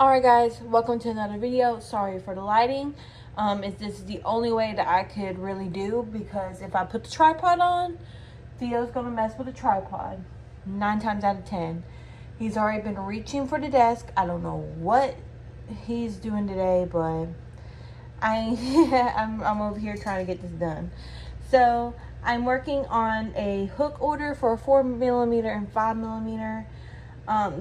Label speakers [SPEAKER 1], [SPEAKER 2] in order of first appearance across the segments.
[SPEAKER 1] Alright guys, welcome to another video. Sorry for the lighting. This is the only way that I could really do, because if I put the tripod on, Theo's gonna mess with the tripod 9 times out of 10. He's already been reaching for the desk. I don't know what he's doing today, but I'm over here trying to get this done. So I'm working on a hook order for a 4mm and 5mm.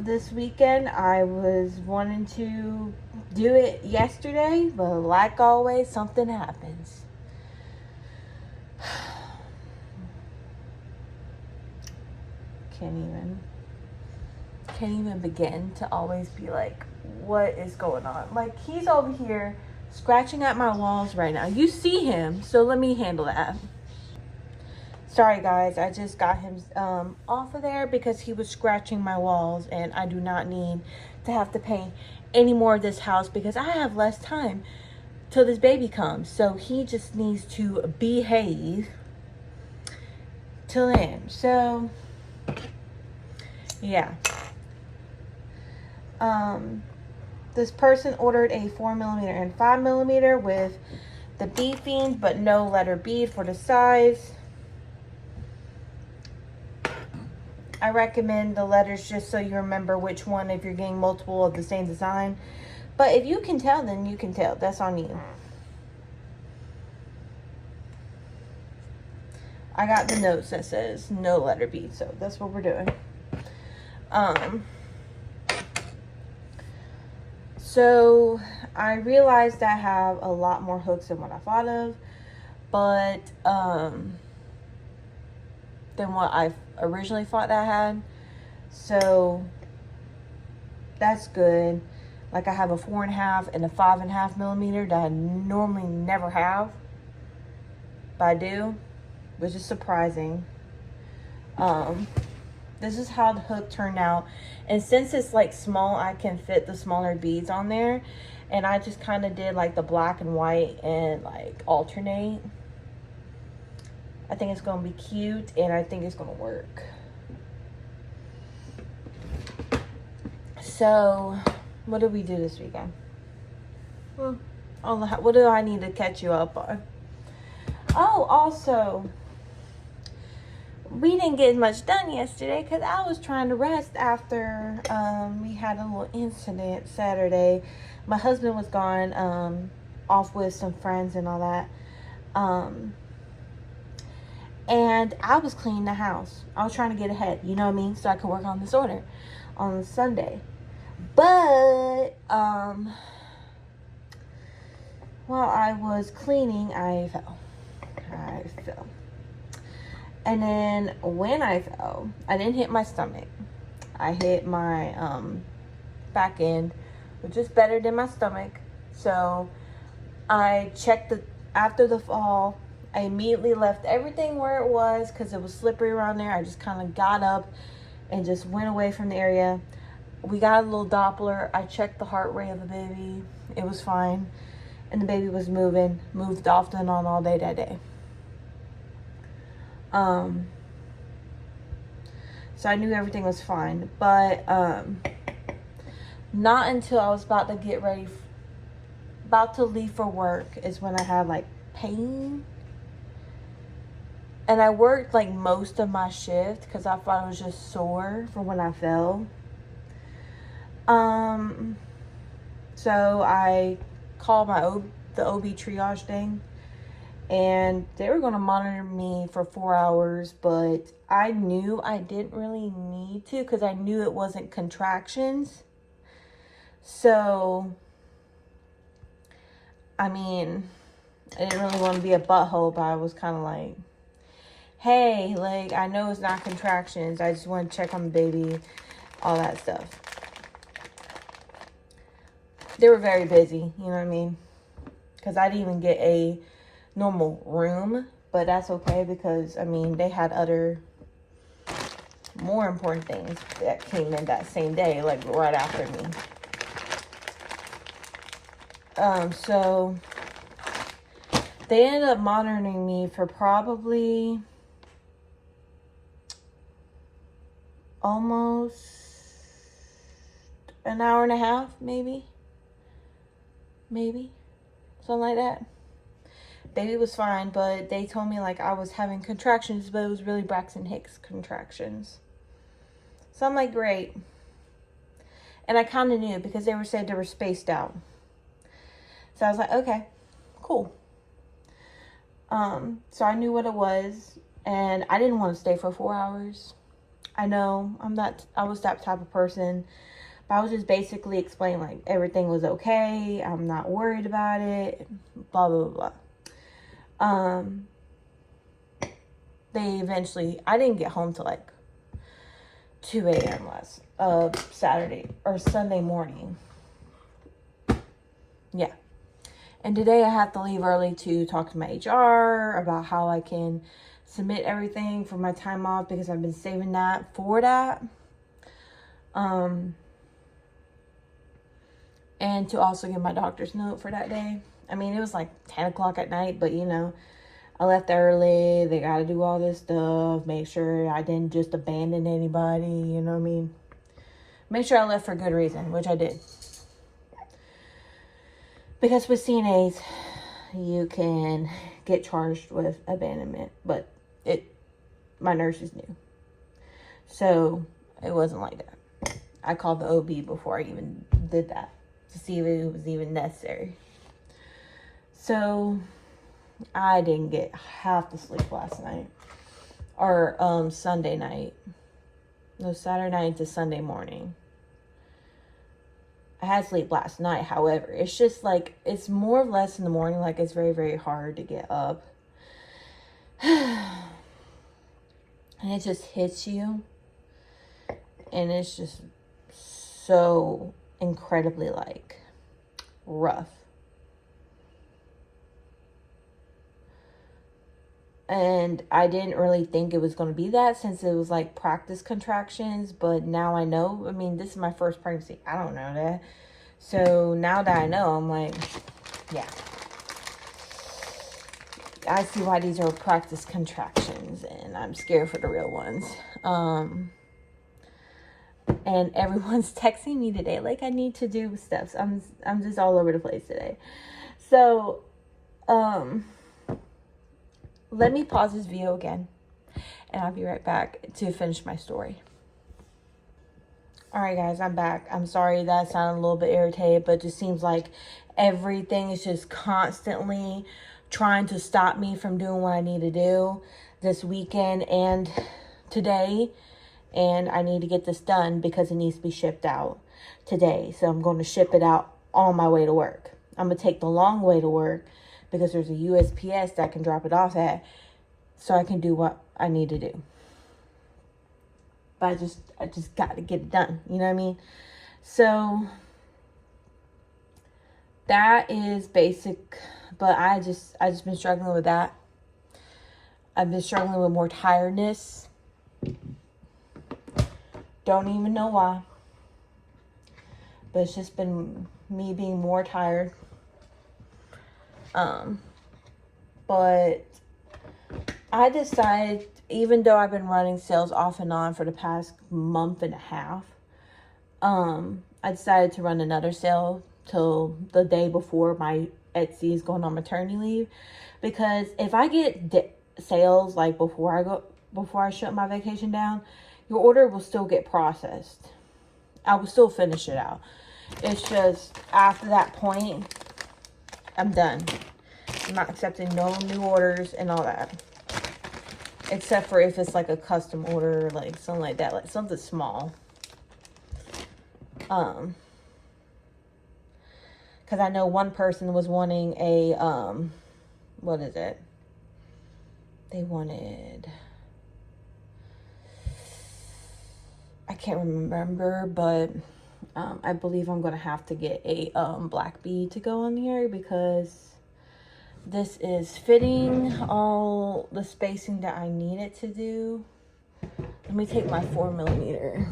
[SPEAKER 1] This weekend I was wanting to do it yesterday, but like always, something happens. Can't even begin to always be like, what is going on? Like, he's over here scratching at my walls right now. You see him, so let me handle that. Sorry guys, I just got him off of there because he was scratching my walls, and I do not need to have to paint any more of this house because I have less time till this baby comes. So he just needs to behave till then. So yeah. This person ordered a 4mm and 5mm with the beefing, but no letter bead for the size. I recommend the letters just so you remember which one if you're getting multiple of the same design. But if you can tell, then you can tell. That's on you. I got the notes that says no letter B, so that's what we're doing. So I realized I have a lot more hooks than what I thought of, but than what I originally thought I had. So that's good. Like, I have a 4.5 and a 5.5mm that I normally never have, but I do, which is surprising. This is how the hook turned out, and since it's like small, I can fit the smaller beads on there, and I just kind of did like the black and white and like alternate. I think it's gonna be cute, and I think it's gonna work. So what did we do this weekend? What do I need to catch you up on? Oh, also, we didn't get much done yesterday because I was trying to rest after we had a little incident Saturday. My husband was gone off with some friends and all that. And I was cleaning the house. I was trying to get ahead, you know what I mean? So I could work on this order on Sunday. But while I was cleaning, I fell. And then when I fell, I didn't hit my stomach. I hit my back end, which is better than my stomach. So I checked after the fall. I immediately left everything where it was because it was slippery around there. I just kind of got up and just went away from the area. We got a little Doppler. I checked the heart rate of the baby. It was fine. And the baby was moved off and on all day that day. So I knew everything was fine. But not until I was about to get ready, about to leave for work, is when I had like pain. And I worked like most of my shift because I thought I was just sore from when I fell. So I called the OB triage thing, and they were going to monitor me for 4 hours, but I knew I didn't really need to because I knew it wasn't contractions. So, I mean, I didn't really want to be a butthole, but I was kind of like, hey, like, I know it's not contractions. I just want to check on the baby, all that stuff. They were very busy, you know what I mean? Because I didn't even get a normal room, but that's okay because, I mean, they had other more important things that came in that same day, like right after me. So they ended up monitoring me for probably almost an hour and a half, maybe, something like that. Baby was fine, but they told me like I was having contractions, but it was really Braxton Hicks contractions. So I'm like, great. And I kind of knew because they were said they were spaced out. So I was like, okay, cool. So I knew what it was, and I didn't want to stay for 4 hours. I know I was that type of person, but I was just basically explaining like everything was okay. I'm not worried about it, blah, blah, blah. I didn't get home till like 2 a.m. Saturday or Sunday morning. Yeah. And today I have to leave early to talk to my HR about how I can submit everything for my time off because I've been saving that for that. And to also get my doctor's note for that day. I mean, it was like 10 o'clock at night, but you know, I left early. They got to do all this stuff. Make sure I didn't just abandon anybody, you know what I mean? Make sure I left for good reason, which I did. Because with CNAs, you can get charged with abandonment, but my nurses knew. So it wasn't like that. I called the OB before I even did that to see if it was even necessary. So I didn't get half the sleep last night. Or Sunday night. No, Saturday night to Sunday morning. I had sleep last night, however. It's just like, it's more or less in the morning. Like, it's very, very hard to get up. And it just hits you. And it's just so incredibly, like, rough. And I didn't really think it was going to be that since it was like practice contractions. But now I know. I mean, this is my first pregnancy. I don't know that. So now that I know, I'm like, yeah. I see why these are practice contractions. And I'm scared for the real ones. And everyone's texting me today. Like, I need to do stuff. So I'm just all over the place today. So, let me pause this video again, and I'll be right back to finish my story. All right, guys, I'm back. I'm sorry that sounded a little bit irritated, but it just seems like everything is just constantly trying to stop me from doing what I need to do this weekend and today. And I need to get this done because it needs to be shipped out today. So I'm going to ship it out on my way to work. I'm going to take the long way to work because there's a USPS that I can drop it off at so I can do what I need to do. But I just got to get it done. You know what I mean? So that is basic, but I just been struggling with that. I've been struggling with more tiredness. Don't even know why. But it's just been me being more tired. But I decided, even though I've been running sales off and on for the past month and a half, I decided to run another sale till the day before my Etsy is going on maternity leave. Because if I get sales like before I shut my vacation down, your order will still get processed. I will still finish it out. It's just after that point, I'm done. I'm not accepting no new orders and all that. Except for if it's like a custom order, like something like that, like something small. Because I know one person was wanting a, what is it? They wanted, I can't remember, but I believe I'm going to have to get a black bead to go on here because this is fitting all the spacing that I need it to do. Let me take my 4mm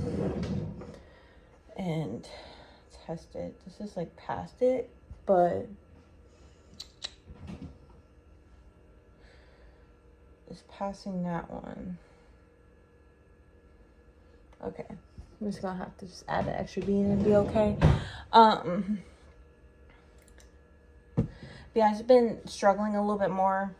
[SPEAKER 1] and test it. This is like past it, but it's passing that one. Okay. I'm just gonna have to just add an extra bean and be okay. Yeah, I've been struggling a little bit more,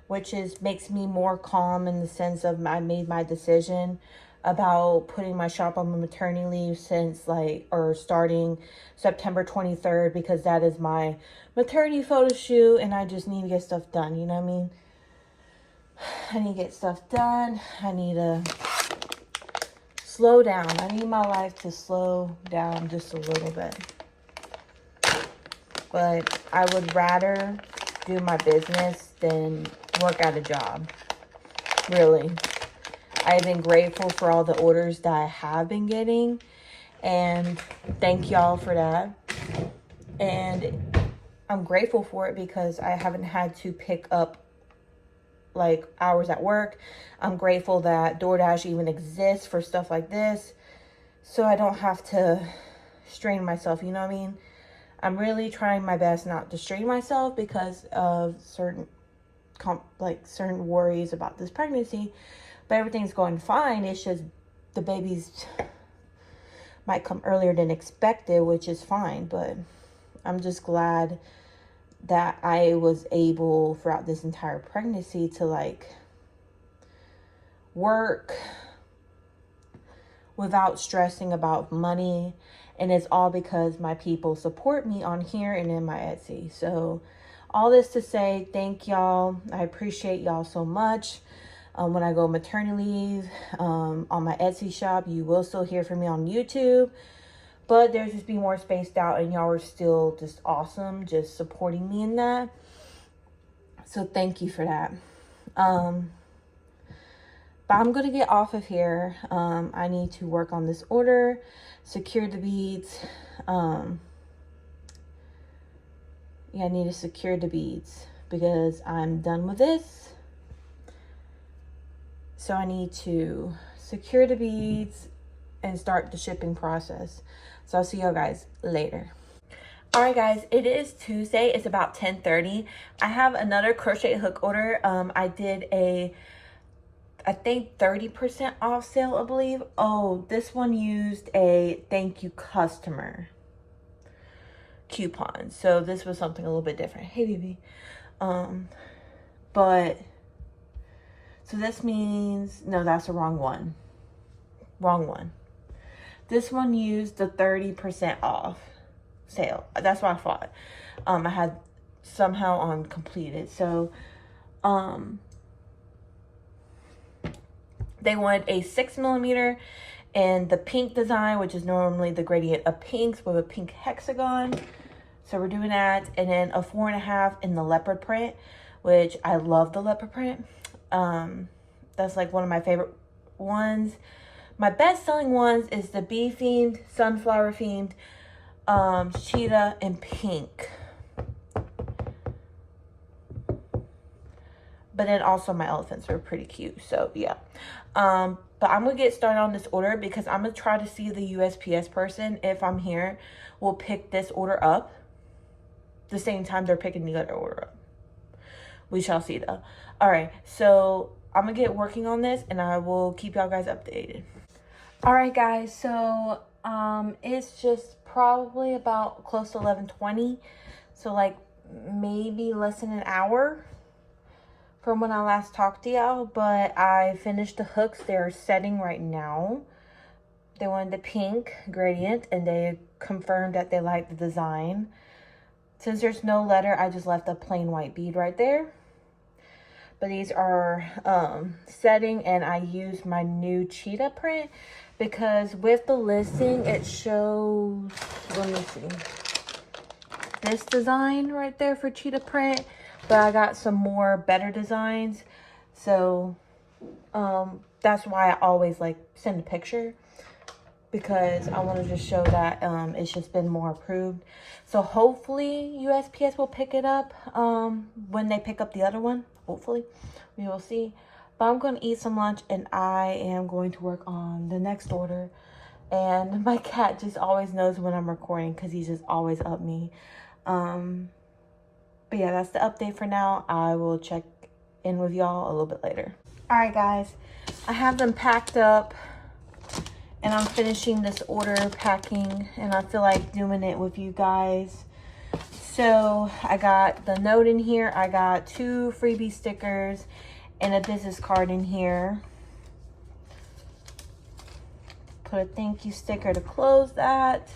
[SPEAKER 1] which makes me more calm in the sense of I made my decision about putting my shop on maternity leave since starting September 23rd, because that is my maternity photo shoot and I just need to get stuff done. You know what I mean? I need to get stuff done. I need to slow down. I need my life to slow down just a little bit. But I would rather do my business than work at a job. Really. I've been grateful for all the orders that I have been getting. And thank y'all for that. And I'm grateful for it because I haven't had to pick up like hours at work. I'm grateful that DoorDash even exists for stuff like this, so I don't have to strain myself, you know what I mean? I'm really trying my best not to strain myself because of certain worries about this pregnancy, but everything's going fine. It's just the babies might come earlier than expected, which is fine, but I'm just glad that I was able throughout this entire pregnancy to like work without stressing about money. And it's all because my people support me on here and in my Etsy. So all this to say, thank y'all. I appreciate y'all so much. When I go maternity leave on my Etsy shop, you will still hear from me on YouTube. But there's just be more spaced out, and y'all are still just awesome, just supporting me in that. So thank you for that. But I'm going to get off of here. I need to work on this order, secure the beads. I need to secure the beads because I'm done with this. So I need to secure the beads and start the shipping process. So I'll see y'all guys later. All right, guys, it is Tuesday. It's about 10:30. I have another crochet hook order. I did I think 30% off sale, I believe. Oh, this one used a thank you customer coupon. So this was something a little bit different. Hey, baby. But so this means, no, that's the wrong one. Wrong one. This one used the 30% off sale. That's what I thought. I had somehow on completed. So, they wanted a 6mm in the pink design, which is normally the gradient of pinks with a pink hexagon. So we're doing that. And then a 4.5 in the leopard print, which I love the leopard print. That's like one of my favorite ones. My best selling ones is the bee themed, sunflower themed, cheetah, and pink. But then also my elephants are pretty cute. So yeah. But I'm going to get started on this order because I'm going to try to see the USPS person, if I'm here, will pick this order up the same time they're picking the other order up. We shall see though. All right. So I'm going to get working on this and I will keep y'all guys updated. All right, guys. So it's just probably about close to 11:20. So like maybe less than an hour from when I last talked to y'all, but I finished the hooks. They're setting right now. They wanted the pink gradient and they confirmed that they liked the design. Since there's no letter, I just left a plain white bead right there. But these are setting, and I used my new cheetah print because with the listing it shows, let me see, this design right there for cheetah print. But I got some more better designs. So that's why I always like send a picture, because I want to just show that it's just been more approved. So hopefully USPS will pick it up when they pick up the other one. Hopefully, we will see. But I'm going to eat some lunch and I am going to work on the next order. And my cat just always knows when I'm recording because he's just always up me. But yeah, that's the update for now. I will check in with y'all a little bit later. All right, guys. I have them packed up and I'm finishing this order packing, and I feel like doing it with you guys. So I got the note in here. I got 2 freebie stickers and a business card in here. Put a thank you sticker to close that.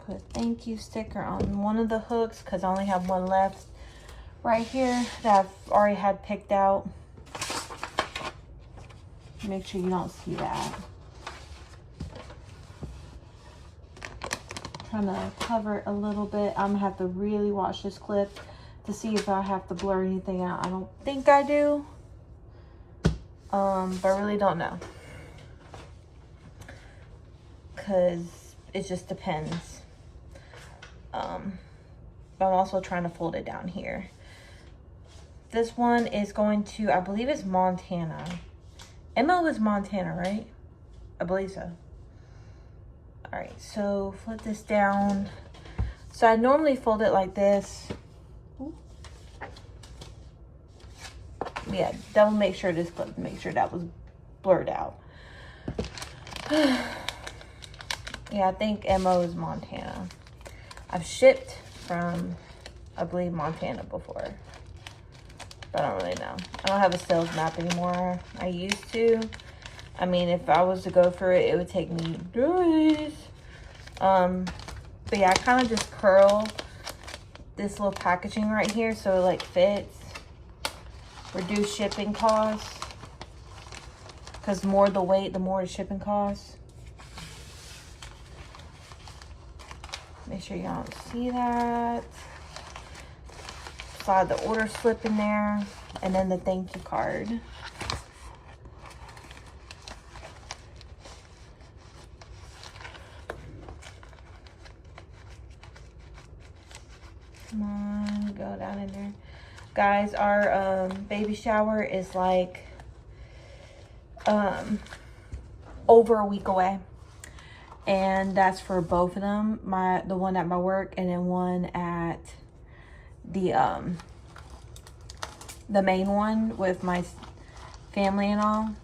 [SPEAKER 1] Put a thank you sticker on one of the hooks because I only have one left right here that I've already had picked out. Make sure you don't see that. Trying to cover it a little bit. I'm gonna have to really watch this clip to see if I have to blur anything out. I don't think I do, but I really don't know, because it just depends. But I'm also trying to fold it down here. This one is going to, I believe it's Montana. MO is Montana, right? I believe so. All right, so flip this down. So I normally fold it like this. Ooh. Yeah, double make sure this clip, make sure that was blurred out. Yeah, I think MO is Montana. I've shipped from, I believe, Montana before. But I don't really know. I don't have a sales map anymore. I used to. I mean, if I was to go for it, it would take me days. But yeah, I kind of just curl this little packaging right here so it like fits. Reduce shipping costs. Because the more the weight, the more the shipping costs. Make sure you don't see that. Slide the order slip in there, and then the thank you card. Come on, go down in there. Guys, our baby shower is like over a week away. And that's for both of them. The one at my work and then one at the main one with my family and all.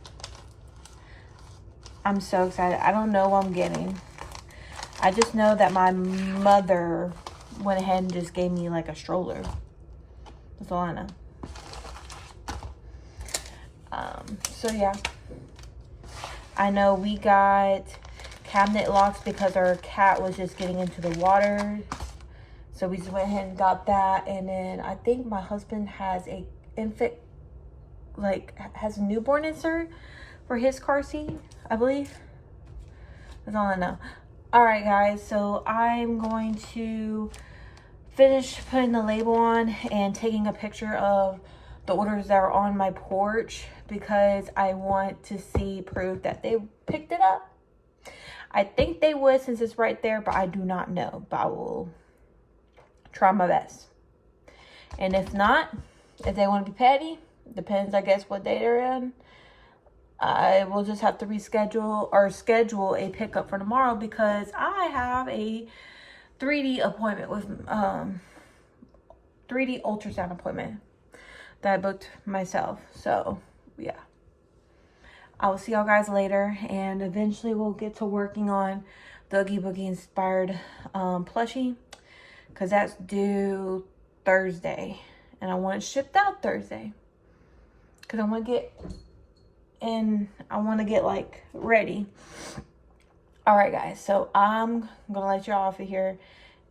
[SPEAKER 1] I'm so excited. I don't know what I'm getting. I just know that my mother went ahead and just gave me like a stroller. That's all I know. So yeah. I know we got cabinet locks because our cat was just getting into the water. So we just went ahead and got that. And then I think my husband has a infant, like has a newborn insert for his car seat, I believe. That's all I know. All right, guys. So I'm going to finish putting the label on and taking a picture of the orders that are on my porch because I want to see proof that they picked it up. I think they would since it's right there, but I do not know. But I will try my best. And if not, if they want to be petty, depends, I guess, what day they're in. I will just have to reschedule or schedule a pickup for tomorrow because I have a 3D appointment with 3D ultrasound appointment that I booked myself. So yeah, I will see y'all guys later, and eventually we'll get to working on the Oogie Boogie inspired plushie because that's due Thursday, and I want it shipped out Thursday because I want to get like ready. All right, guys, so I'm gonna let y'all off of here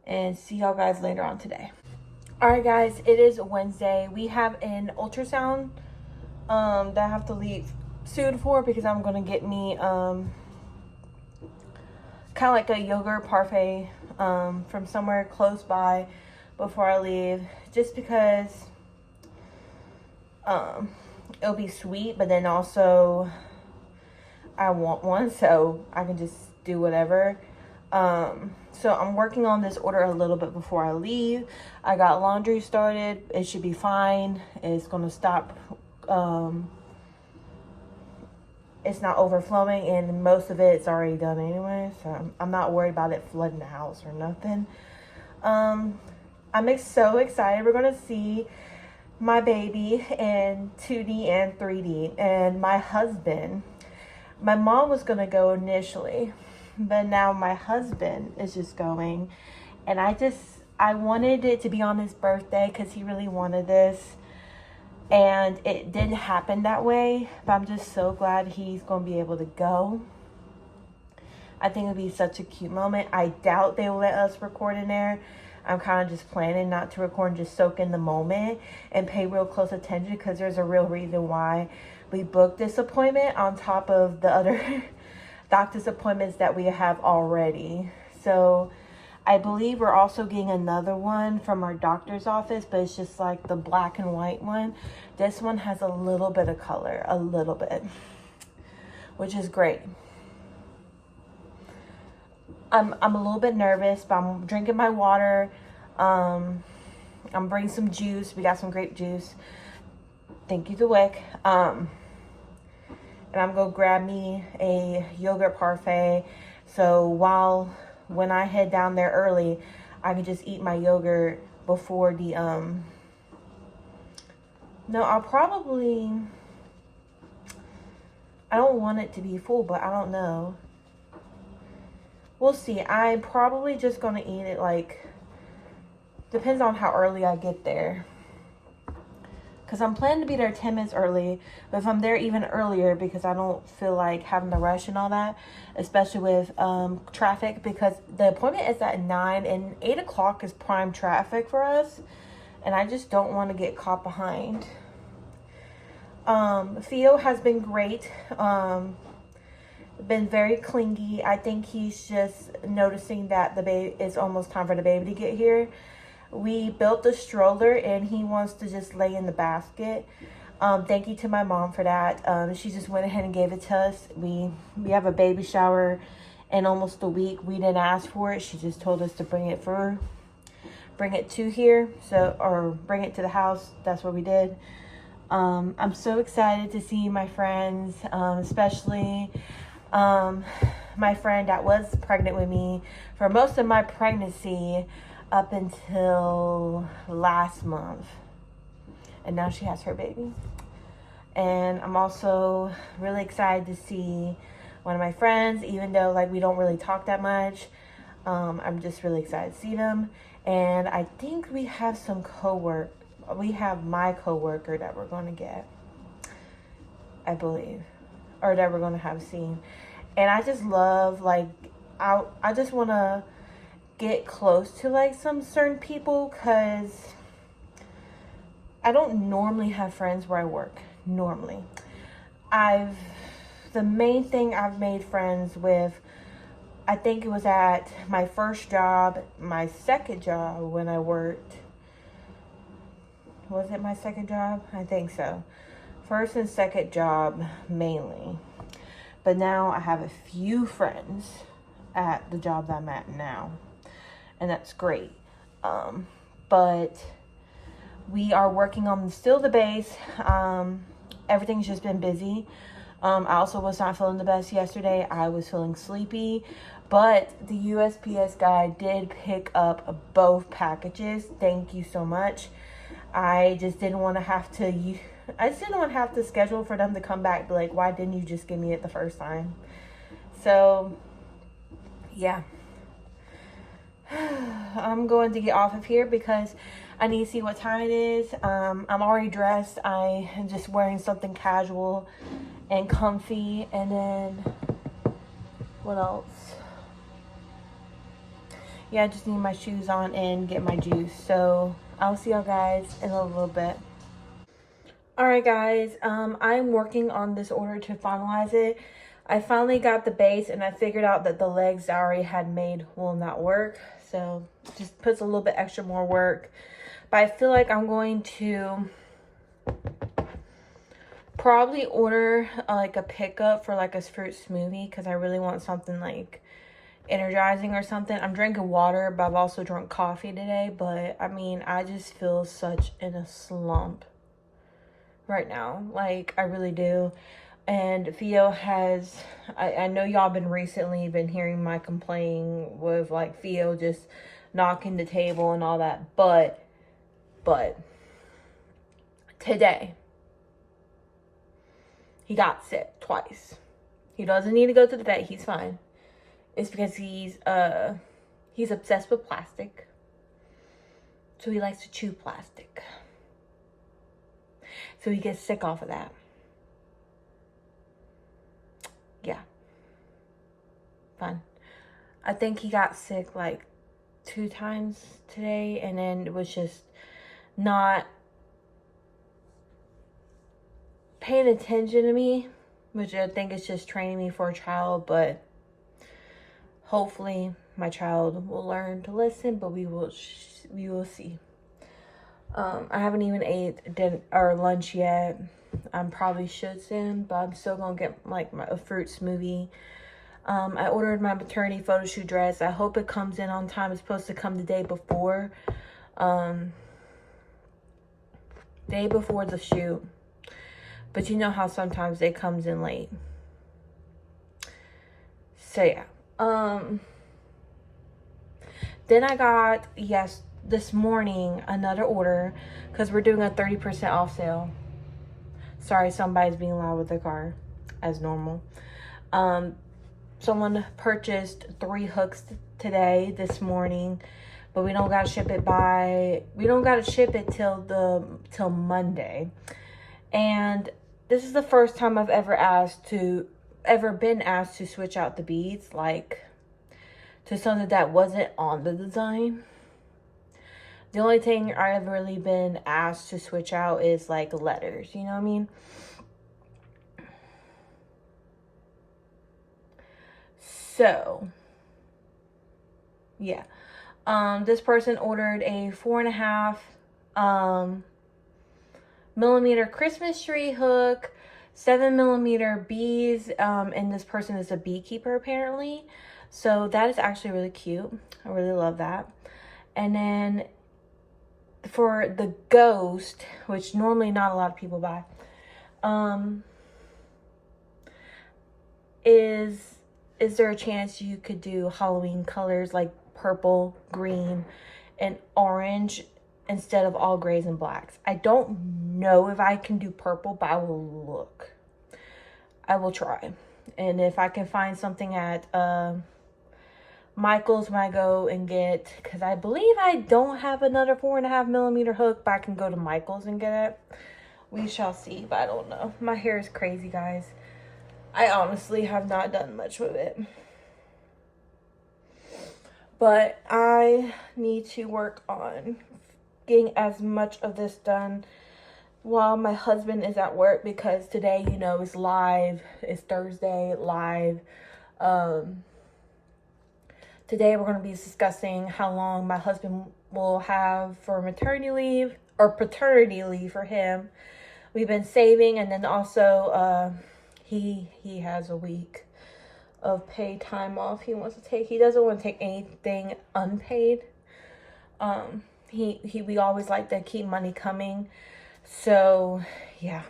[SPEAKER 1] and see y'all guys later on today. All right, guys, it is Wednesday. We have an ultrasound that I have to leave soon for because I'm gonna get me kind of like a yogurt parfait from somewhere close by before I leave, just because it'll be sweet, but then also I want one so I can just do whatever. So I'm working on this order a little bit before I leave. I got laundry started. It should be fine. It's gonna stop. It's not overflowing, and most of it's already done anyway, so I'm not worried about it flooding the house or nothing. I'm so excited. We're going to see my baby in 2D and 3D. And my husband, my mom was going to go initially, but now my husband is just going. And I wanted it to be on his birthday because he really wanted this. And it didn't happen that way, but I'm just so glad he's going to be able to go. I think it'll be such a cute moment. I doubt they will let us record in there. I'm kind of just planning not to record and just soak in the moment and pay real close attention because there's a real reason why we booked this appointment on top of the other doctor's appointments that we have already. So I believe we're also getting another one from our doctor's office, but it's just like the black and white one. This one has a little bit of color, a little bit, which is great. I'm a little bit nervous, but I'm drinking my water. I'm bringing some juice. We got some grape juice. Thank you to Wick. And I'm going to grab me a yogurt parfait. So when I head down there early, I can just eat my yogurt before the, no, I don't want it to be full, but I don't know. We'll see. I'm probably just going to eat it, like, depends on how early I get there. Because I'm planning to be there 10 minutes early. But if I'm there even earlier, because I don't feel like having to rush and all that, especially with traffic, because the appointment is at 9 and 8 o'clock is prime traffic for us. And I just don't want to get caught behind. Theo has been great. Been very clingy. I think he's just noticing that the baby is almost time for the baby to get here. We built the stroller and he wants to just lay in the basket. Thank you to my mom for that. She just went ahead and gave it to us. We have a baby shower in almost a week. We didn't ask for it. She just told us to bring it to here, or bring it to the house. That's what we did. I'm so excited to see my friends, especially my friend that was pregnant with me for most of my pregnancy up until last month, and now she has her baby. And I'm also really excited to see one of my friends, even though like we don't really talk that much. I'm just really excited to see them. And I think we have we have my coworker that we're going to get, I believe, or that we're going to have seen. And I just love, like, I just want to get close to, like, some certain people, because I don't normally have friends where I work, normally. The main thing I've made friends with, I think it was at my first job, my second job when I worked. Was it my second job? I think so. First and second job mainly. But now I have a few friends at the job that I'm at now. And that's great. But we are working on still the base. Everything's just been busy. I also was not feeling the best yesterday. I was feeling sleepy. But the USPS guy did pick up both packages. Thank you so much. I just didn't want to have to schedule for them to come back and be like, why didn't you just give me it the first time? So, yeah. I'm going to get off of here because I need to see what time it is. I'm already dressed. I am just wearing something casual and comfy. And then, what else? Yeah, I just need my shoes on and get my juice. So, I'll see y'all guys in a little bit. Alright guys, I'm working on this order to finalize it. I finally got the base and I figured out that the legs I already had made will not work. So just puts a little bit extra more work. But I feel like I'm going to probably order like a pickup for like a fruit smoothie, because I really want something like energizing or something. I'm drinking water, but I've also drunk coffee today. But I mean, I just feel such in a slump right now. Like, I really do. And Theo has, I know y'all recently been hearing my complaining with like Theo just knocking the table and all that. But today, he got sick twice. He doesn't need to go to the vet. He's fine. It's because he's obsessed with plastic. So he likes to chew plastic. So he gets sick off of that. Yeah. Fun. I think he got sick like 2 times today, and then it was just not paying attention to me, which I think is just training me for a child, but hopefully my child will learn to listen, but we will see. I haven't even ate dinner or lunch yet. I probably should soon, but I'm still gonna get like a fruit smoothie. I ordered my maternity photo shoot dress. I hope it comes in on time. It's supposed to come the day before. Day before the shoot. But you know how sometimes it comes in late. So yeah. Then I got, this morning, another order, because we're doing a 30% off sale. Sorry, somebody's being loud with their car, as normal. Someone purchased 3 hooks this morning, but we don't gotta ship it till Monday. And this is the first time I've ever been asked to switch out the beads, like to something that wasn't on the design. The only thing I've really been asked to switch out is like letters, you know what I mean? So, yeah. This person ordered a 4.5 millimeter Christmas tree hook, 7mm beads, and this person is a beekeeper apparently. So that is actually really cute. I really love that. And then for the ghost, which normally not a lot of people buy, is there a chance you could do Halloween colors like purple, green, and orange instead of all grays and blacks? I don't know if I can do purple, but I will look. I will try. And if I can find something at Michael's when I go and get, because I believe I don't have another 4.5mm hook, but I can go to Michael's and get it. We shall see, but I don't know. My hair is crazy, guys. I honestly have not done much with it. But I need to work on getting as much of this done while my husband is at work, because today, you know, is live. It's Thursday, live. Today we're going to be discussing how long my husband will have for maternity leave or paternity leave for him. We've been saving, and then also he has a week of paid time off he wants to take. He doesn't want to take anything unpaid. We always like to keep money coming. So, yeah.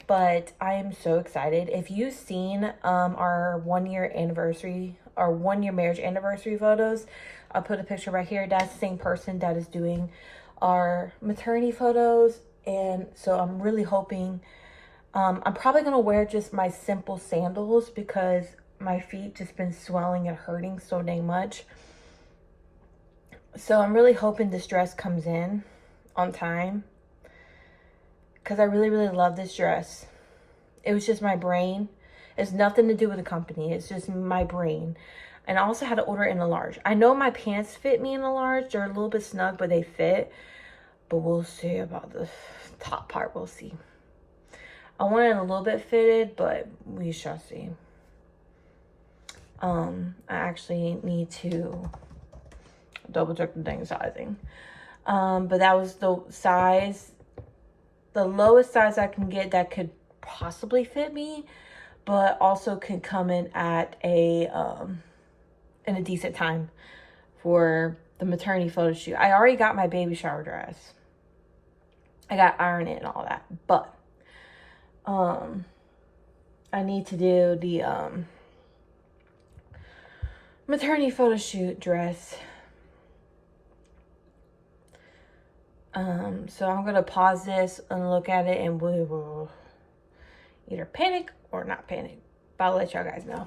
[SPEAKER 1] But I am so excited. If you've seen our 1-year anniversary, our 1-year marriage anniversary photos, I'll put a picture right here. That's the same person that is doing our maternity photos. And so I'm really hoping, I'm probably going to wear just my simple sandals because my feet just been swelling and hurting so dang much. So I'm really hoping this dress comes in on time, because I really, really love this dress. It was just my brain. It's nothing to do with the company. It's just my brain. And I also had to order in a large. I know my pants fit me in a large. They're a little bit snug, but they fit. But we'll see about the top part. We'll see. I want it a little bit fitted, but we shall see. I actually need to double check the dang sizing. But that was the size, the lowest size I can get that could possibly fit me, but also can come in at in a decent time for the maternity photo shoot. I already got my baby shower dress. I got iron it and all that, but I need to do the maternity photo shoot dress. So I'm gonna pause this and look at it, and we will either panic or not panic, but I'll let y'all guys know.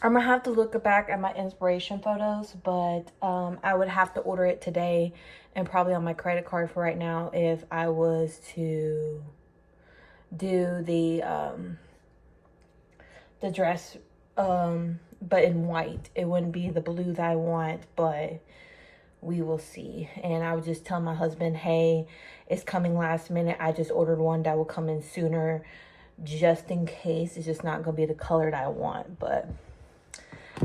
[SPEAKER 1] I'm gonna have to look back at my inspiration photos, but I would have to order it today and probably on my credit card for right now if I was to do the dress, but in white. It wouldn't be the blue that I want, but we will see. And I would just tell my husband, hey, it's coming last minute. I just ordered one that will come in sooner, just in case it's just not gonna be the color that I want, but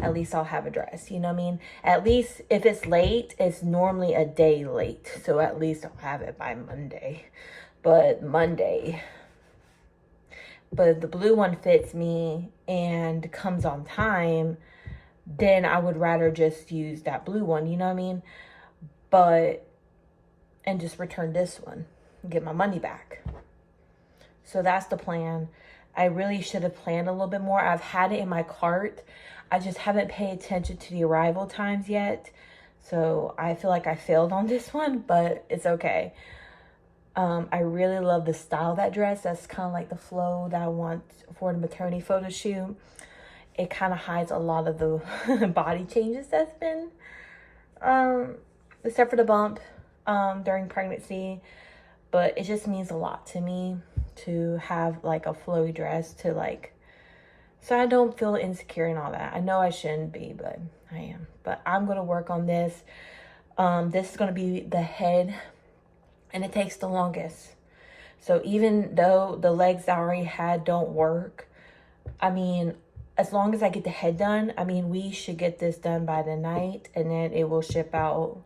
[SPEAKER 1] at least I'll have a dress, you know what I mean? At least if it's late, it's normally a day late, so at least I'll have it by Monday. But if the blue one fits me and comes on time, then I would rather just use that blue one, you know what I mean? And just return this one and get my money back. So that's the plan. I really should have planned a little bit more. I've had it in my cart. I just haven't paid attention to the arrival times yet. So I feel like I failed on this one, but it's okay. I really love the style of that dress. That's kind of like the flow that I want for the maternity photo shoot. It kind of hides a lot of the body changes that's been, except for the bump during pregnancy. But it just means a lot to me to have like a flowy dress to like, so I don't feel insecure and all that. I know I shouldn't be, but I am. But I'm going to work on this. This is going to be the head, and it takes the longest. So even though the legs I already had don't work, I mean, as long as I get the head done, I mean, we should get this done by the night, and then it will ship out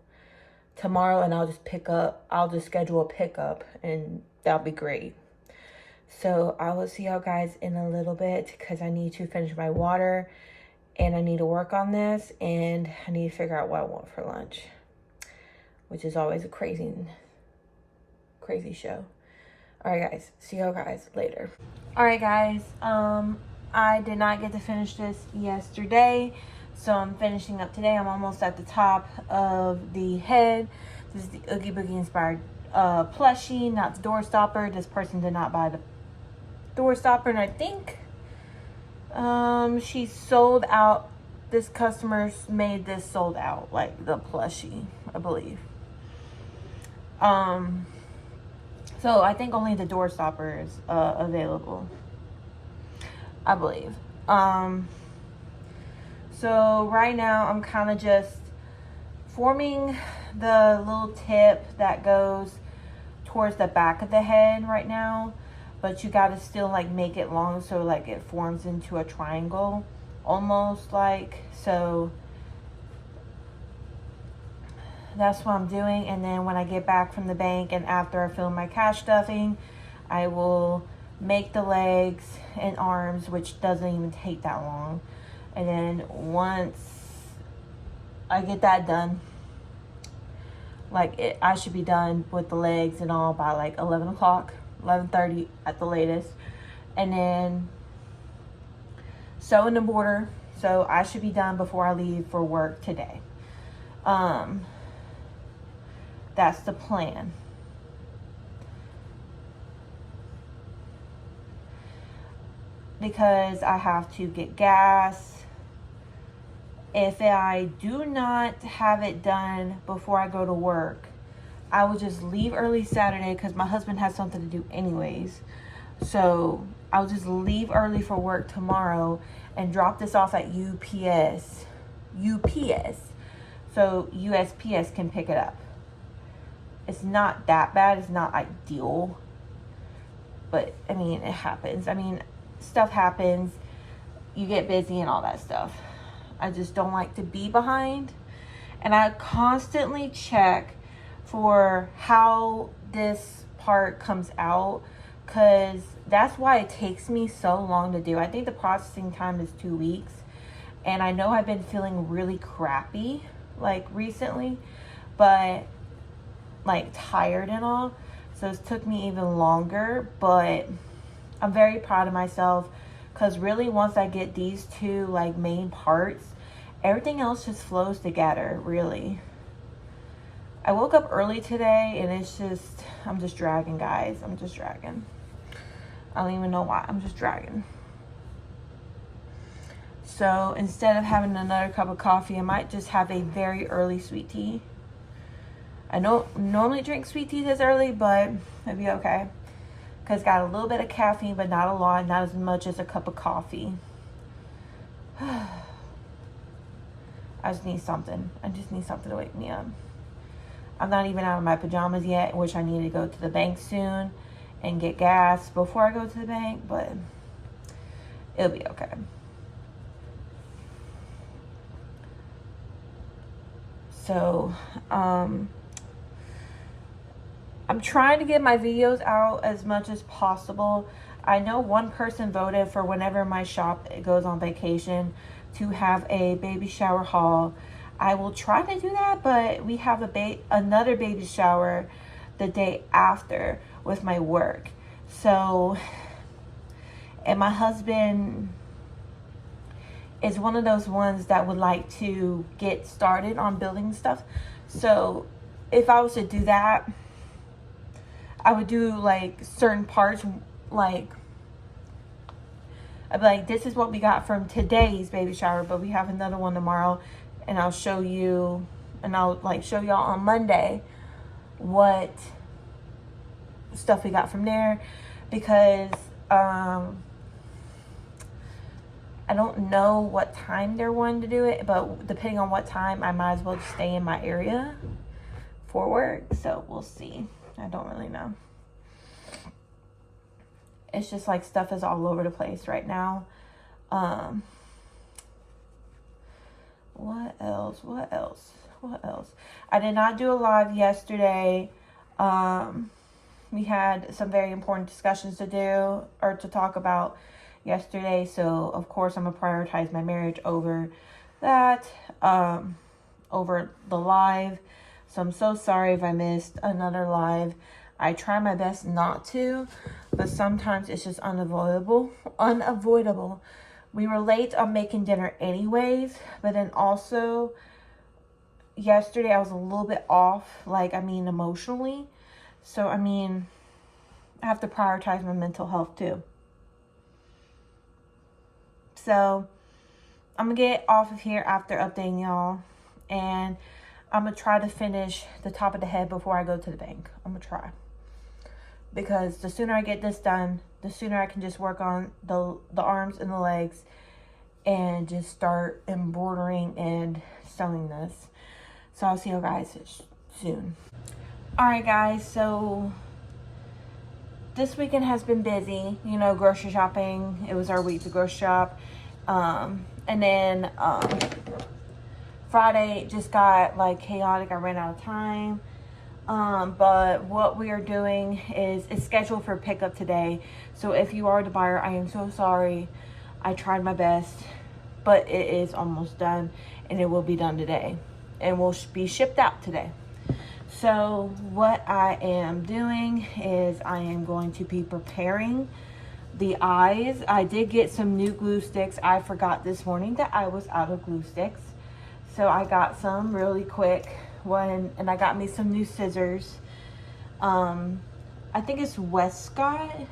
[SPEAKER 1] tomorrow, and I'll just schedule a pickup, and that'll be great. So I will see y'all guys in a little bit because I need to finish my water, and I need to work on this, and I need to figure out what I want for lunch, which is always a crazy show. All right, guys. See y'all guys later. All right, guys. I did not get to finish this yesterday, so I'm finishing up today. I'm almost at the top of the head. This is the Oogie Boogie inspired plushie, not the door stopper. This person did not buy the door stopper, and I think she sold out. This customer made this sold out, like the plushie, I believe. So I think only the door stopper is available, I believe. So right now I'm kind of just forming the little tip that goes towards the back of the head right now, but you got to still like make it long so like it forms into a triangle almost, like, so that's what I'm doing. And then when I get back from the bank and after I film my cash stuffing, I will make the legs and arms, which doesn't even take that long. And then once I get that done, like I should be done with the legs and all by like 11 o'clock, 11:30 at the latest. And then sew in the border. So I should be done before I leave for work today. That's the plan. Because I have to get gas. If I do not have it done before I go to work, I will just leave early Saturday because my husband has something to do anyways. So I'll just leave early for work tomorrow and drop this off at UPS. So USPS can pick it up. It's not that bad. It's not ideal. But, I mean, it happens. I mean, stuff happens. You get busy and all that stuff. I just don't like to be behind. And I constantly check for how this part comes out, because that's why it takes me so long to do. I think the processing time is 2 weeks. And I know I've been feeling really crappy, like, recently. But, like, tired and all. So it took me even longer, but I'm very proud of myself because really once I get these two like main parts, everything else just flows together, really. I woke up early today and it's just, I'm just dragging, guys. I'm just dragging. I don't even know why. I'm just dragging. So instead of having another cup of coffee, I might just have a very early sweet tea. I don't normally drink sweet tea this early, but it'll be okay. Because it's got a little bit of caffeine, but not a lot, not as much as a cup of coffee. I just need something. I just need something to wake me up. I'm not even out of my pajamas yet, which I need to go to the bank soon and get gas before I go to the bank, but it'll be okay. So, I'm trying to get my videos out as much as possible. I know one person voted for whenever my shop goes on vacation to have a baby shower haul. I will try to do that, but we have another baby shower the day after with my work. So, and my husband is one of those ones that would like to get started on building stuff. So if I was to do that, I would do like certain parts, like I'd be like, this is what we got from today's baby shower, but we have another one tomorrow, and I'll show you, and I'll like show y'all on Monday what stuff we got from there, because I don't know what time they're wanting to do it, but depending on what time, I might as well just stay in my area for work. So we'll see. I don't really know. It's just like stuff is all over the place right now. What else? I did not do a live yesterday. We had some very important discussions to do or to talk about yesterday. So of course I'm gonna prioritize my marriage over that, over the live. So I'm so sorry if I missed another live. I try my best not to, but sometimes it's just unavoidable. We were late on making dinner anyways, but then also yesterday I was a little bit off, emotionally. So, I have to prioritize my mental health too. So, I'm going to get off of here after updating y'all, and I'm going to try to finish the top of the head before I go to the bank. I'm going to try. Because the sooner I get this done, the sooner I can just work on the arms and the legs and just start embroidering and sewing this. So I'll see you guys soon. Alright guys, so this weekend has been busy, grocery shopping. It was our week to grocery shop. And then Friday just got chaotic. I ran out of time. But what we are doing is it's scheduled for pickup today. So if you are the buyer, I am so sorry. I tried my best, but it is almost done, and it will be done today and will be shipped out today. So what I am doing is I am going to be preparing the eyes. I did get some new glue sticks. I forgot this morning that I was out of glue sticks. So I got some really quick. And I got me some new scissors. I think it's Westcott.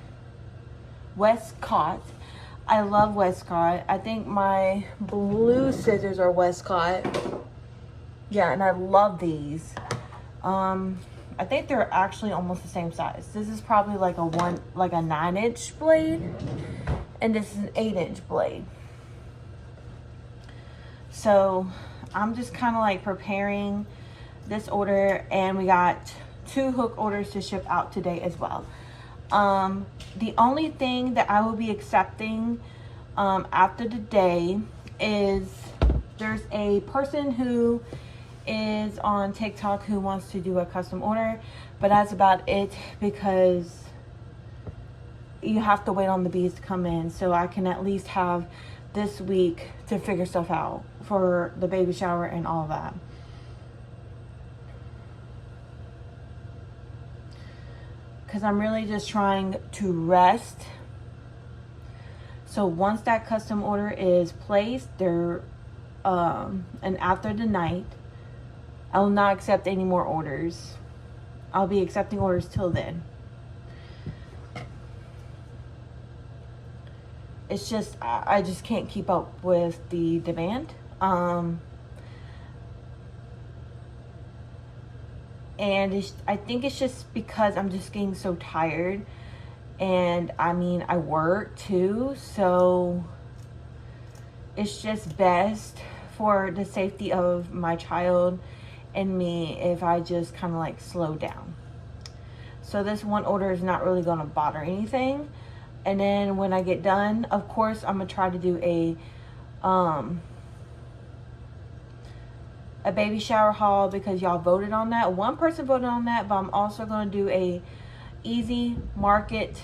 [SPEAKER 1] I love Westcott. I think my blue scissors are Westcott. Yeah, and I love these. I think they're actually almost the same size. This is probably like a 9-inch blade, and this is an 8-inch blade. So I'm just kind of preparing this order, and we got 2 hook orders to ship out today as well. The only thing that I will be accepting after the day is there's a person who is on TikTok who wants to do a custom order, but that's about it, because you have to wait on the bees to come in, so I can at least have this week to figure stuff out for the baby shower and all that. because I'm really just trying to rest. So once that custom order is placed, and after the night, I will not accept any more orders. I'll be accepting orders till then. It's just, I just can't keep up with the demand. And I think it's just because I'm just getting so tired. And I mean, I work too. So it's just best for the safety of my child and me if I just kind of like slow down. So this one order is not really going to bother anything. And then when I get done, of course, I'm going to try to do a baby shower haul because y'all voted on that. One person voted on that, but I'm also going to do a easy market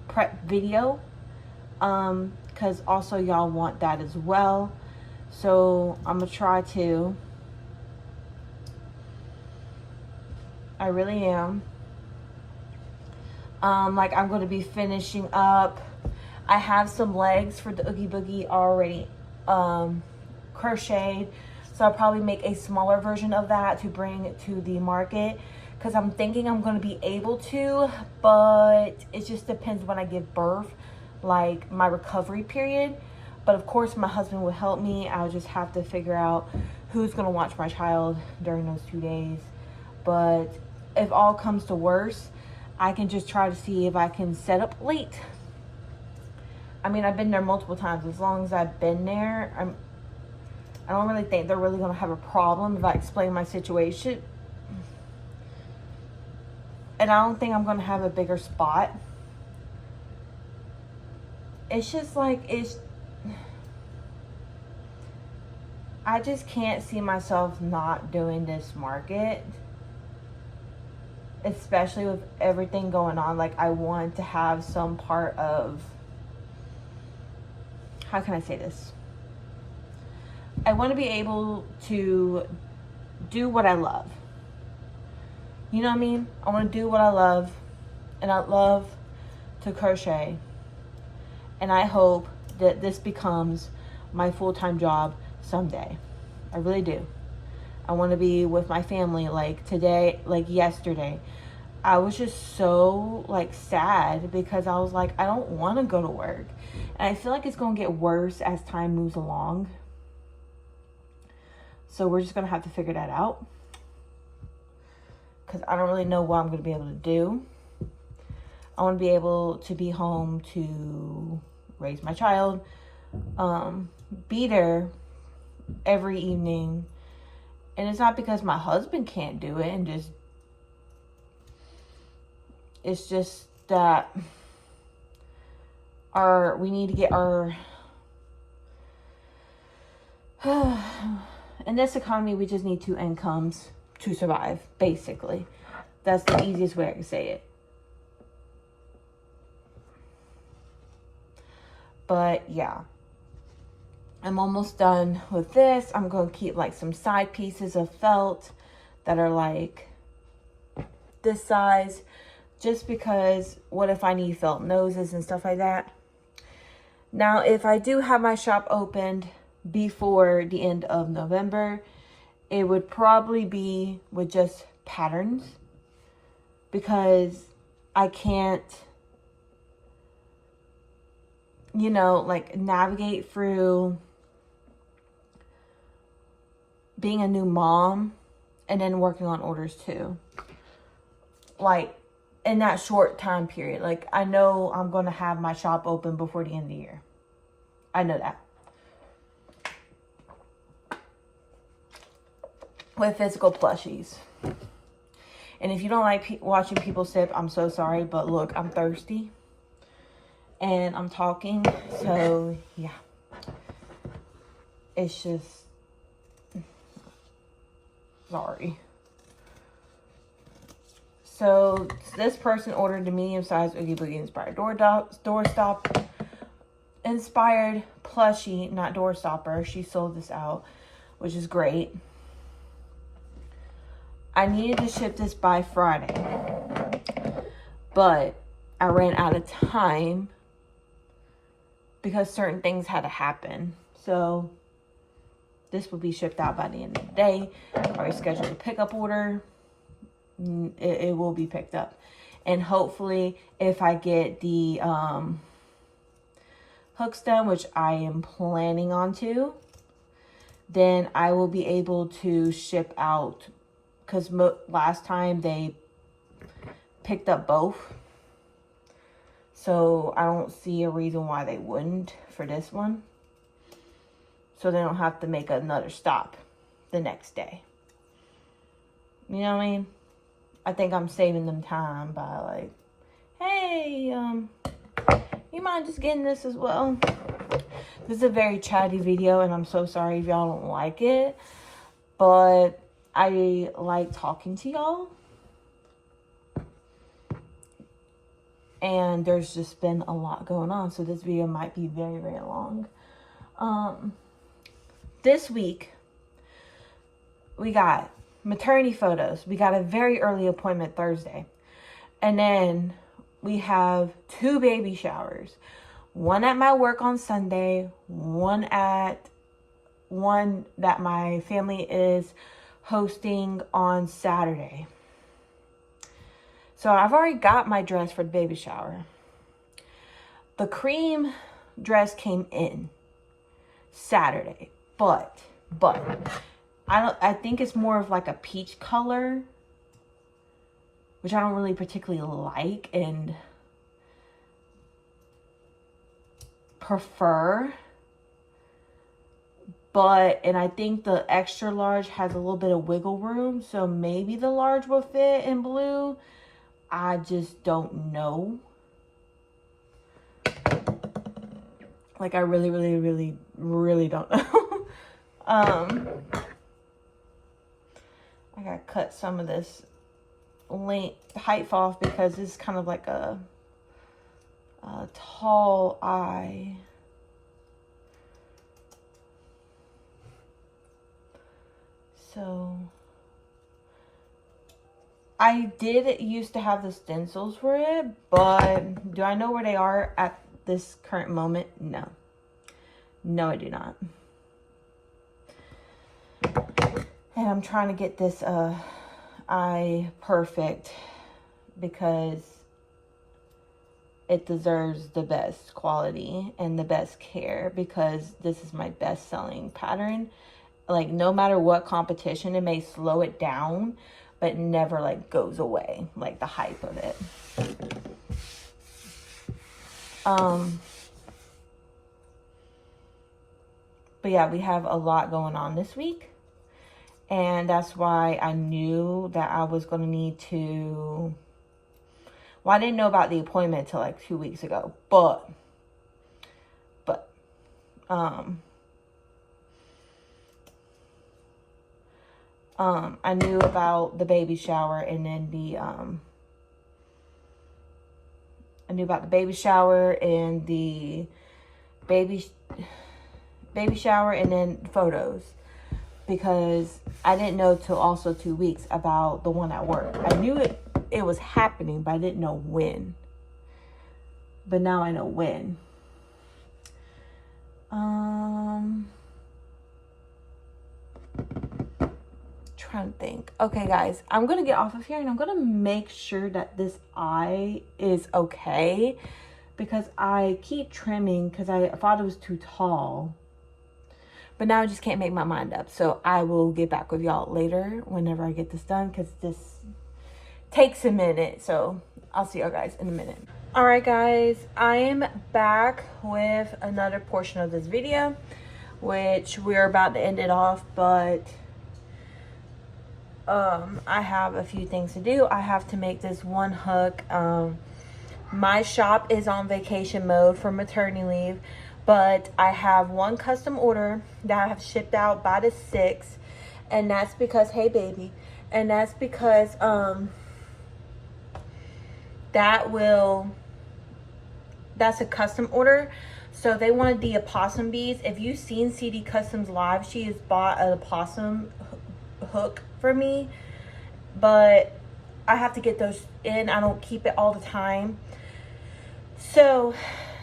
[SPEAKER 1] prep video because also y'all want that as well. So I'm going to try to. I really am. Like I'm going to be finishing up. I have some legs for the Oogie Boogie already crocheted. So I'll probably make a smaller version of that to bring to the market. Because I'm thinking I'm going to be able to. But it just depends when I give birth. Like my recovery period. But of course my husband will help me. I'll just have to figure out who's going to watch my child during those 2 days. But if all comes to worse, I can just try to see if I can set up late. I mean, I've been there multiple times. As long as I've been there, I don't really think they're really going to have a problem if I explain my situation. And I don't think I'm going to have a bigger spot. It's just like, I just can't see myself not doing this market. Especially with everything going on. Like, I want to have some part of, how can I say this? I want to be able to do what I love. You know what I mean? I want to do what I love. And I love to crochet. And I hope that this becomes my full-time job someday. I really do. I want to be with my family. Like today, like yesterday, I was just so like sad because I was like, I don't want to go to work. And I feel like it's going to get worse as time moves along. So we're just going to have to figure that out. Because I don't really know what I'm going to be able to do. I want to be able to be home to raise my child. Be there every evening. And it's not because my husband can't do it. And just, it's just that we need to get our, in this economy, we just need 2 incomes to survive, basically. That's the easiest way I can say it. But yeah, I'm almost done with this. I'm going to keep like some side pieces of felt that are like this size, just because what if I need felt noses and stuff like that. Now, if I do have my shop opened before the end of November, it would probably be with just patterns, because I can't, you know, like navigate through being a new mom and then working on orders too. Like in that short time period. Like I know I'm going to have my shop open before the end of the year. I know that. With physical plushies. And if you don't like watching people sip, I'm so sorry. But look, I'm thirsty. And I'm talking. So, yeah. It's just... Sorry. So, this person ordered the medium-sized Oogie Boogie inspired doorstop. Inspired plushie, not door stopper. She sold this out, which is great. I needed to ship this by Friday. but I ran out of time because certain things had to happen. So this will be shipped out by the end of the day. I already scheduled a pickup order. It will be picked up. And hopefully if I get the hooks done, which I am planning on to, then I will be able to ship out, because last time they picked up both. So I don't see a reason why they wouldn't for this one. So they don't have to make another stop the next day. You know what I mean? I think I'm saving them time by like, hey, you mind just getting this as well? This is a very chatty video, and I'm so sorry if y'all don't like it. But I like talking to y'all. And there's just been a lot going on. So this video might be very, very long. This week, we got maternity photos. We got a very early appointment Thursday. And then we have 2 baby showers. One at my work on Sunday. One that my family is hosting on Saturday. So I've already got my dress for the baby shower. The cream dress came in Saturday, but I think it's more of like a peach color, which I don't really particularly like and prefer. And I think the extra large has a little bit of wiggle room, so maybe the large will fit in blue. I just don't know. Like, I really, really, really, really don't know. I gotta cut some of this height off because it's kind of like a tall eye. So I did used to have the stencils for it, but do I know where they are at this current moment? No. No, I do not. And I'm trying to get this eye perfect because it deserves the best quality and the best care, because this is my best selling pattern. Like, no matter what competition, it may slow it down, but it never like goes away, like the hype of it. But yeah, we have a lot going on this week. And that's why I knew that I was going to need to... Well, I didn't know about the appointment until like 2 weeks ago. But I knew about the baby shower, and then I knew about the baby shower and the baby shower and then photos, because I didn't know till also 2 weeks about the one at work. I knew it was happening, but I didn't know when. But now I know when. Trying to think. Okay, guys, I'm gonna get off of here and I'm gonna make sure that this eye is okay, because I keep trimming because I thought it was too tall, but now I just can't make my mind up. So I will get back with y'all later whenever I get this done, because this takes a minute. So I'll see y'all guys in a minute. All right, guys, I am back with another portion of this video, which we're about to end it off, but I have a few things to do. I have to make this one hook. My shop is on vacation mode for maternity leave, but I have one custom order that I have shipped out by the 6th, and that's because, hey baby, and that's because that's a custom order. So they wanted the opossum beads. If you've seen CD Customs live, she has bought an opossum hook for me, but I have to get those in. I don't keep it all the time. So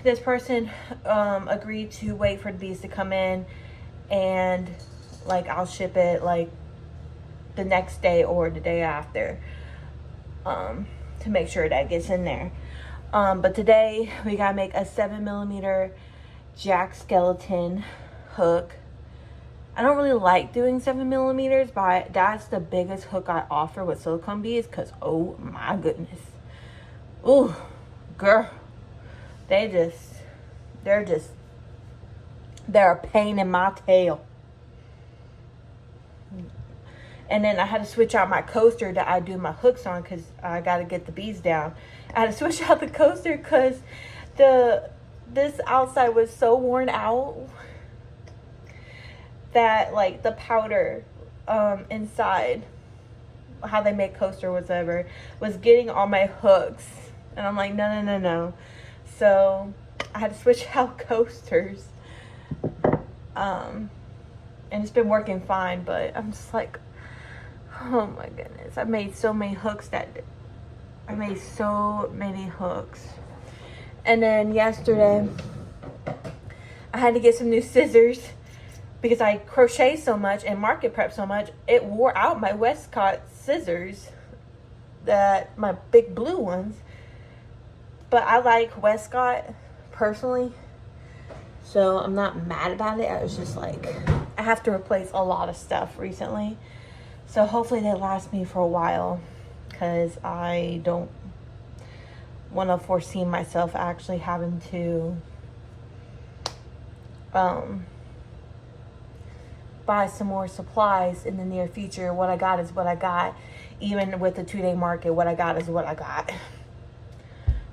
[SPEAKER 1] this person agreed to wait for these to come in, and like I'll ship it like the next day or the day after, to make sure that gets in there. But today we gotta make a 7mm jack skeleton hook. I don't really like doing 7mm, but that's the biggest hook I offer with silicone beads, because oh my goodness. Ooh, girl. They're a pain in my tail. And then I had to switch out my coaster that I do my hooks on, because I got to get the beads down. I had to switch out the coaster because this outside was so worn out that like the powder inside, how they make coaster whatever, was getting on my hooks. And I'm like, no. So I had to switch out coasters. And it's been working fine, but I'm just like, oh my goodness. I made so many hooks And then yesterday, I had to get some new scissors because I crochet so much and market prep so much. It wore out my Westcott scissors, my big blue ones. But I like Westcott personally, so I'm not mad about it. I was just like, I have to replace a lot of stuff recently. So hopefully they last me for a while, because I don't want to foresee myself actually having to buy some more supplies in the near future. What I got is what I got. Even with the 2-day market, what I got is what I got.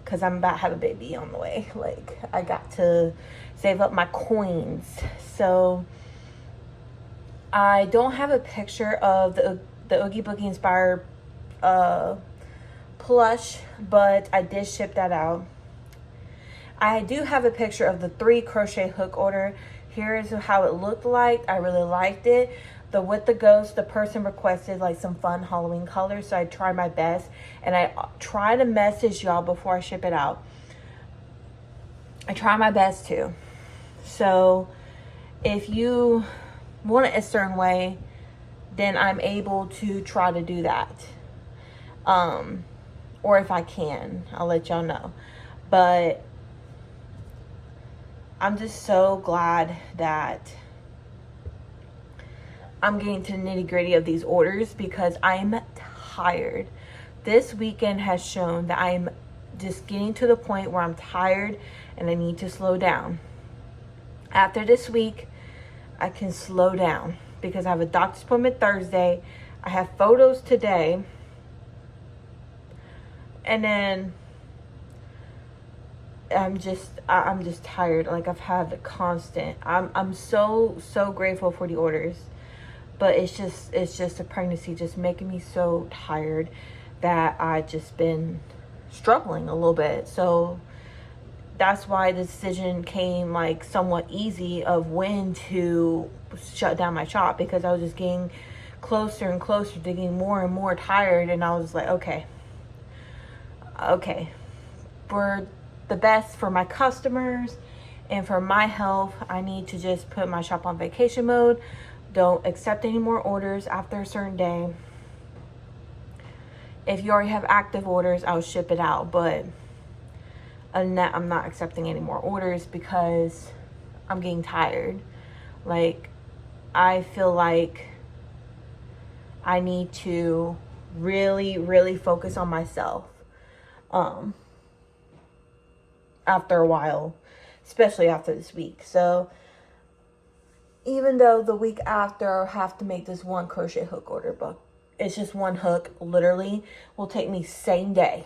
[SPEAKER 1] Because I'm about to have a baby on the way. Like, I got to save up my coins. So I don't have a picture of the Oogie Boogie inspired plush, but I did ship that out. I do have a picture of the 3 crochet hook order. Here is how it looked like. I really liked it. With the ghost, the person requested like some fun Halloween colors, so I tried my best, and I try to message y'all before I ship it out. I try my best to. So if you want it a certain way, then I'm able to try to do that. Or if I can, I'll let y'all know. But I'm just so glad that I'm getting to the nitty-gritty of these orders, because I'm tired. This weekend has shown that I'm just getting to the point where I'm tired and I need to slow down. After this week, I can slow down because I have a doctor's appointment Thursday. I have photos today. And then I'm just tired. Like, I've had the constant. I'm so grateful for the orders. But it's just a pregnancy just making me so tired that I just been struggling a little bit. So that's why the decision came like somewhat easy of when to shut down my shop, because I was just getting closer and closer to getting more and more tired. And I was like, okay, for the best for my customers and for my health, I need to just put my shop on vacation mode. Don't accept any more orders after a certain day. If you already have active orders, I'll ship it out. But other than that, I'm not accepting any more orders because I'm getting tired. Like, I feel like I need to really, really focus on myself. After a while, especially after this week. So even though the week after I have to make this one crochet hook order, but it's just one hook, literally will take me same day.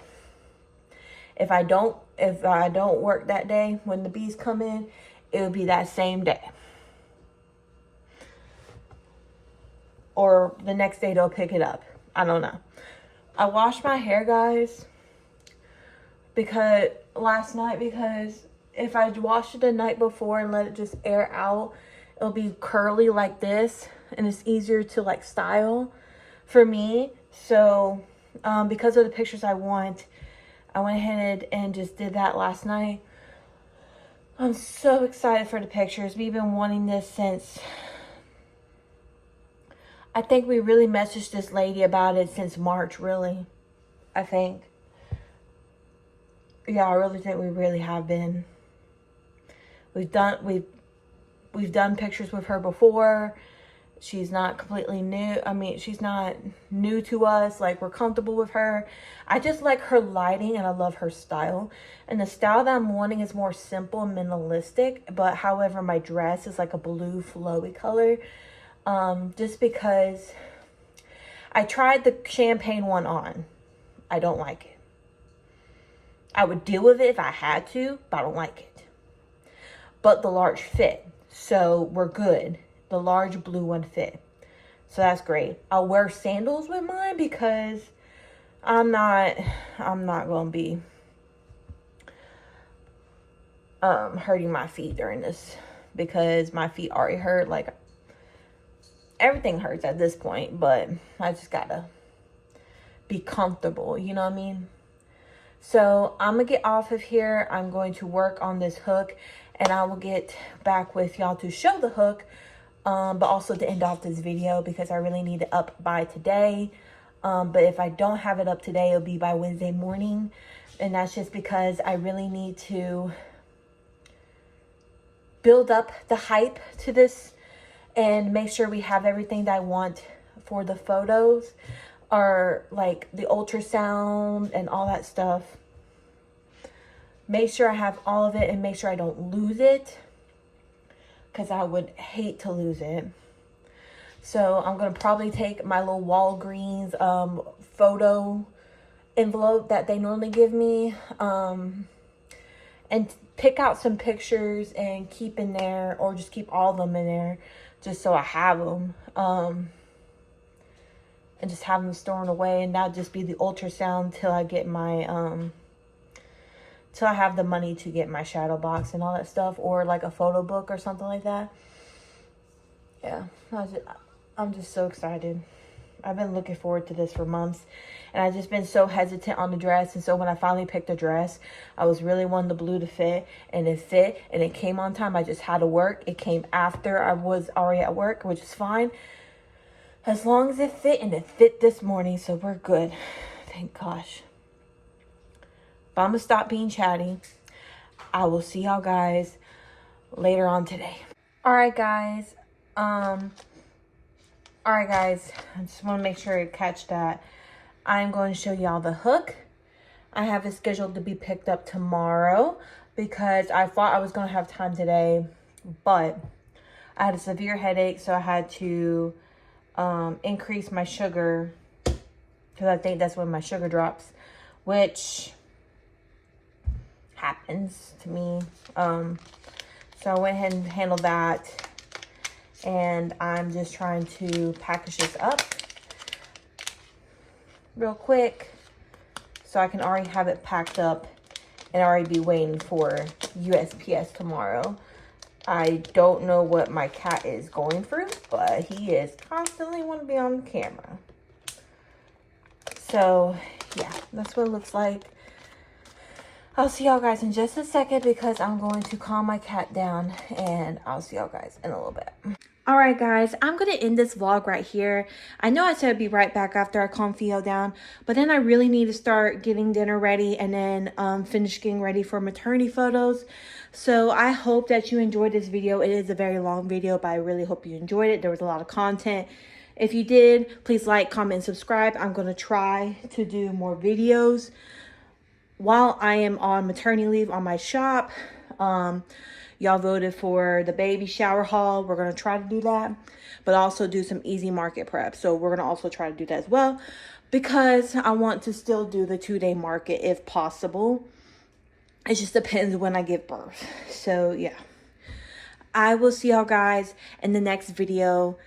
[SPEAKER 1] If I don't work that day when the bees come in, it'll be that same day. Or the next day they'll pick it up. I don't know. I washed my hair, guys, last night, because if I washed it the night before and let it just air out, it'll be curly like this, and it's easier to like style for me. So because of the pictures I want, I went ahead and just did that last night. I'm so excited for the pictures. We've been wanting this since, I think we really messaged this lady about it since March, really. I think. Yeah, I really think we really have been. We've done pictures with her before. She's not completely new. I mean, she's not new to us. Like, we're comfortable with her. I just like her lighting and I love her style. And the style that I'm wanting is more simple and minimalistic. But however, my dress is like a blue flowy color. Just because I tried the champagne one on. I don't like it. I would deal with it if I had to, but I don't like it. But the large fit. So we're good. The large blue one fit. So that's great. I'll wear sandals with mine because I'm not going to be hurting my feet during this, because my feet already hurt. Like, everything hurts at this point, but I just got to be comfortable. You know what I mean? So I'm going to get off of here. I'm going to work on this hook, and I will get back with y'all to show the hook, but also to end off this video because I really need it up by today. But if I don't have it up today, it'll be by Wednesday morning. And that's just because I really need to build up the hype to this and make sure we have everything that I want for the photos, or like the ultrasound and all that stuff. Make sure I have all of it and make sure I don't lose it, because I would hate to lose it. So I'm going to probably take my little Walgreens photo envelope that they normally give me, and pick out some pictures and keep in there, or just keep all of them in there just so I have them, and just have them stored away, and not just be the ultrasound till I get my till I have the money to get my shadow box and all that stuff, or like a photo book or something like that. Yeah, I'm just so excited. I've been looking forward to this for months, and I've just been so hesitant on the dress. And so when I finally picked the dress, I was really wanting the blue to fit, and it fit, and it came on time. I just had to work. It came after I was already at work, which is fine, as long as it fit, and it fit this morning, so we're good. Thank gosh. But I'm going to stop being chatty. I will see y'all guys later on today. Alright guys. I just want to make sure you catch that. I'm going to show y'all the hook. I have it scheduled to be picked up tomorrow because I thought I was going to have time today, but I had a severe headache, so I had to increase my sugar, because I think that's when my sugar drops, which happens to me. So I went ahead and handled that, and I'm just trying to package this up real quick so I can already have it packed up and already be waiting for USPS tomorrow. I don't know what my cat is going through, but he is constantly want to be on camera. So yeah, that's what it looks like. I'll see y'all guys in just a second because I'm going to calm my cat down, and I'll see y'all guys in a little bit. All right, guys, I'm going to end this vlog right here. I know I said I'd be right back after I calm Theo down, but then I really need to start getting dinner ready and then finish getting ready for maternity photos. So I hope that you enjoyed this video. It is a very long video, but I really hope you enjoyed it. There was a lot of content. If you did, please like, comment, and subscribe. I'm going to try to do more videos while I am on maternity leave on my shop. Y'all voted for the baby shower haul. We're going to try to do that, but also do some easy market prep. So we're going to also try to do that as well, because I want to still do the 2-day market if possible. It just depends when I give birth. So yeah, I will see y'all guys in the next video.